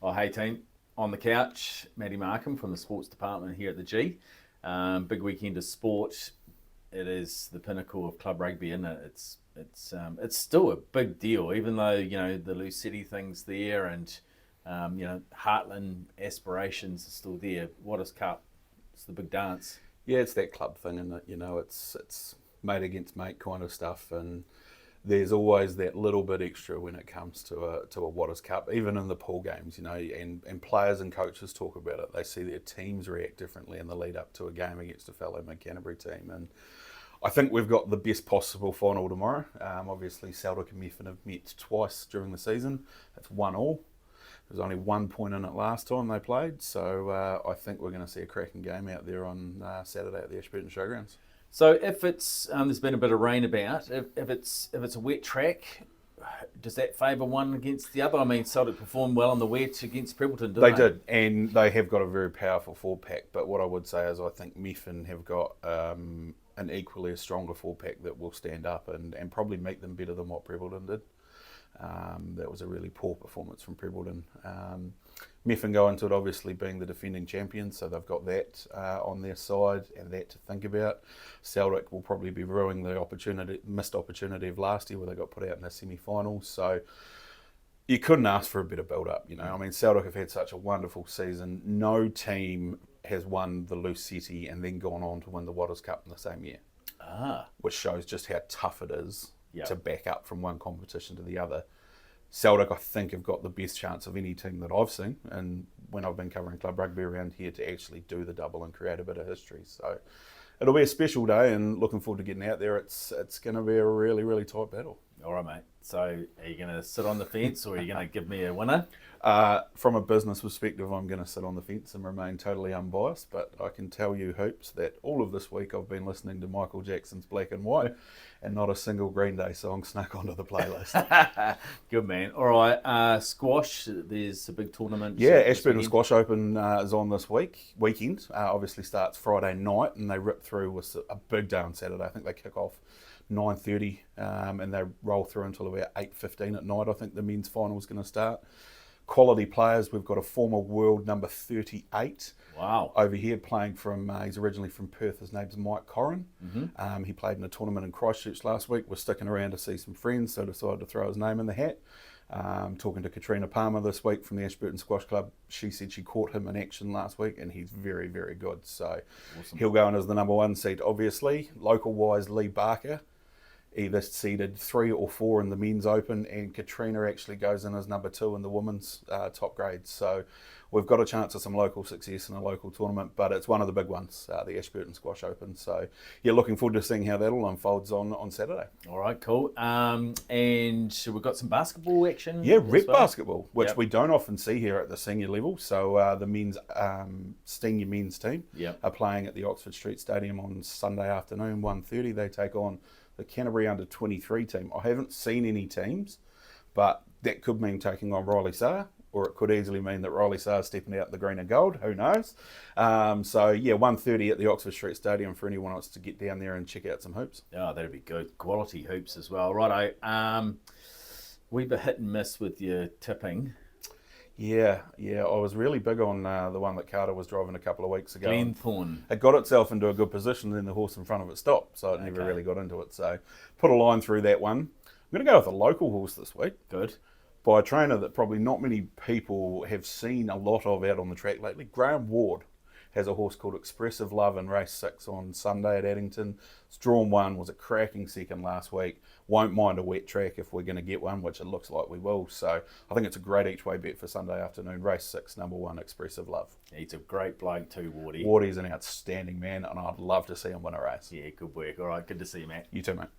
Oh, hey team, on the couch, Matty Markham from the sports department here at the G. Big weekend of sport. It is the pinnacle of club rugby, isn't it? It's still a big deal, even though the Luceti thing's there and Heartland aspirations are still there. Waters Cup, it's the big dance. Yeah, it's that club thing, and it's mate against mate kind of stuff, and there's always that little bit extra when it comes to a Waters Cup, even in the pool games, and players and coaches talk about it. They see their teams react differently in the lead up to a game against a fellow Mid-Canterbury team, and I think we've got the best possible final tomorrow. Obviously, Celtic and Methven have met twice during the season. It's 1-1. There was only 1 point in it last time they played, so I think we're going to see a cracking game out there on Saturday at the Ashburton Showgrounds. So if it's there's been a bit of rain about, if it's a wet track, does that favour one against the other? I mean, Celtic performed well on the wet against Prebbleton, didn't they? They did, and they have got a very powerful forward pack. But what I would say is I think Methven have got an equally as stronger forward pack that will stand up and probably make them better than what Prebbleton did. That was a really poor performance from Prebbleton. Methven go into it obviously being the defending champions, so they've got that on their side and that to think about. Celtic will probably be ruining the missed opportunity of last year where they got put out in the semi-finals. So you couldn't ask for a better build-up. I mean, Celtic have had such a wonderful season. No team has won the Luceti and then gone on to win the Waters Cup in the same year, which shows just how tough it is to back up from one competition to the other. Celtic, I think, have got the best chance of any team that I've seen, and when I've been covering club rugby around here, to actually do the double and create a bit of history. So it'll be a special day, and looking forward to getting out there. It's going to be a really, really tight battle. All right, mate. So are you going to sit on the fence or are you going to give me a winner? From a business perspective, I'm going to sit on the fence and remain totally unbiased, but I can tell you, Hoops, that all of this week I've been listening to Michael Jackson's Black and White, and not a single Green Day song snuck onto the playlist. Good man. All right, squash, there's a big tournament. Yeah, Ashburton Squash Open is on this weekend. Obviously starts Friday night, and they rip through with a big day on Saturday. I think they kick off 9:30 and they roll through until about 8:15 at night. I think the men's final is going to start. Quality players, we've got a former world number 38 over here playing from, he's originally from Perth, his name's Mike Corrin. He played in a tournament in Christchurch last week. We're sticking around to see some friends, so decided to throw his name in the hat. Talking to Katrina Palmer this week from the Ashburton Squash Club, she said she caught him in action last week and he's very, very good. So He'll go in as the number one seed, obviously. Local-wise, Lee Barker either seeded 3 or 4 in the men's open, and Katrina actually goes in as number 2 in the women's top grade. So we've got a chance of some local success in a local tournament, but it's one of the big ones, the Ashburton Squash Open. So yeah, looking forward to seeing how that all unfolds on Saturday. All right, cool. And we've got some basketball action. Yeah, rep basketball, which we don't often see here at the senior level. So the men's senior men's team are playing at the Oxford Street Stadium on Sunday afternoon, 1:30. They take on the Canterbury under-23 team. I haven't seen any teams, but that could mean taking on Riley Saar, or it could easily mean that Riley Saar is stepping out the green and gold. Who knows? So yeah, 1:30 at the Oxford Street Stadium for anyone else to get down there and check out some hoops. Oh, that'd be good. Quality hoops as well. Righto. We've a hit and miss with your tipping. Yeah. I was really big on the one that Carter was driving a couple of weeks ago. Glenthorne. It got itself into a good position, then the horse in front of it stopped, so it never really got into it. So put a line through that one. I'm going to go with a local horse this week. Good. By a trainer that probably not many people have seen a lot of out on the track lately. Graham Ward has a horse called Expressive Love in race 6 on Sunday at Addington. It's drawn 1, was a cracking second last week. Won't mind a wet track if we're going to get one, which it looks like we will. So I think it's a great each way bet for Sunday afternoon. Race 6, number 1, Expressive Love. He's a great bloke too, Wardy. Wardy's an outstanding man, and I'd love to see him win a race. Yeah, good work. All right, good to see you, Matt. You too, mate.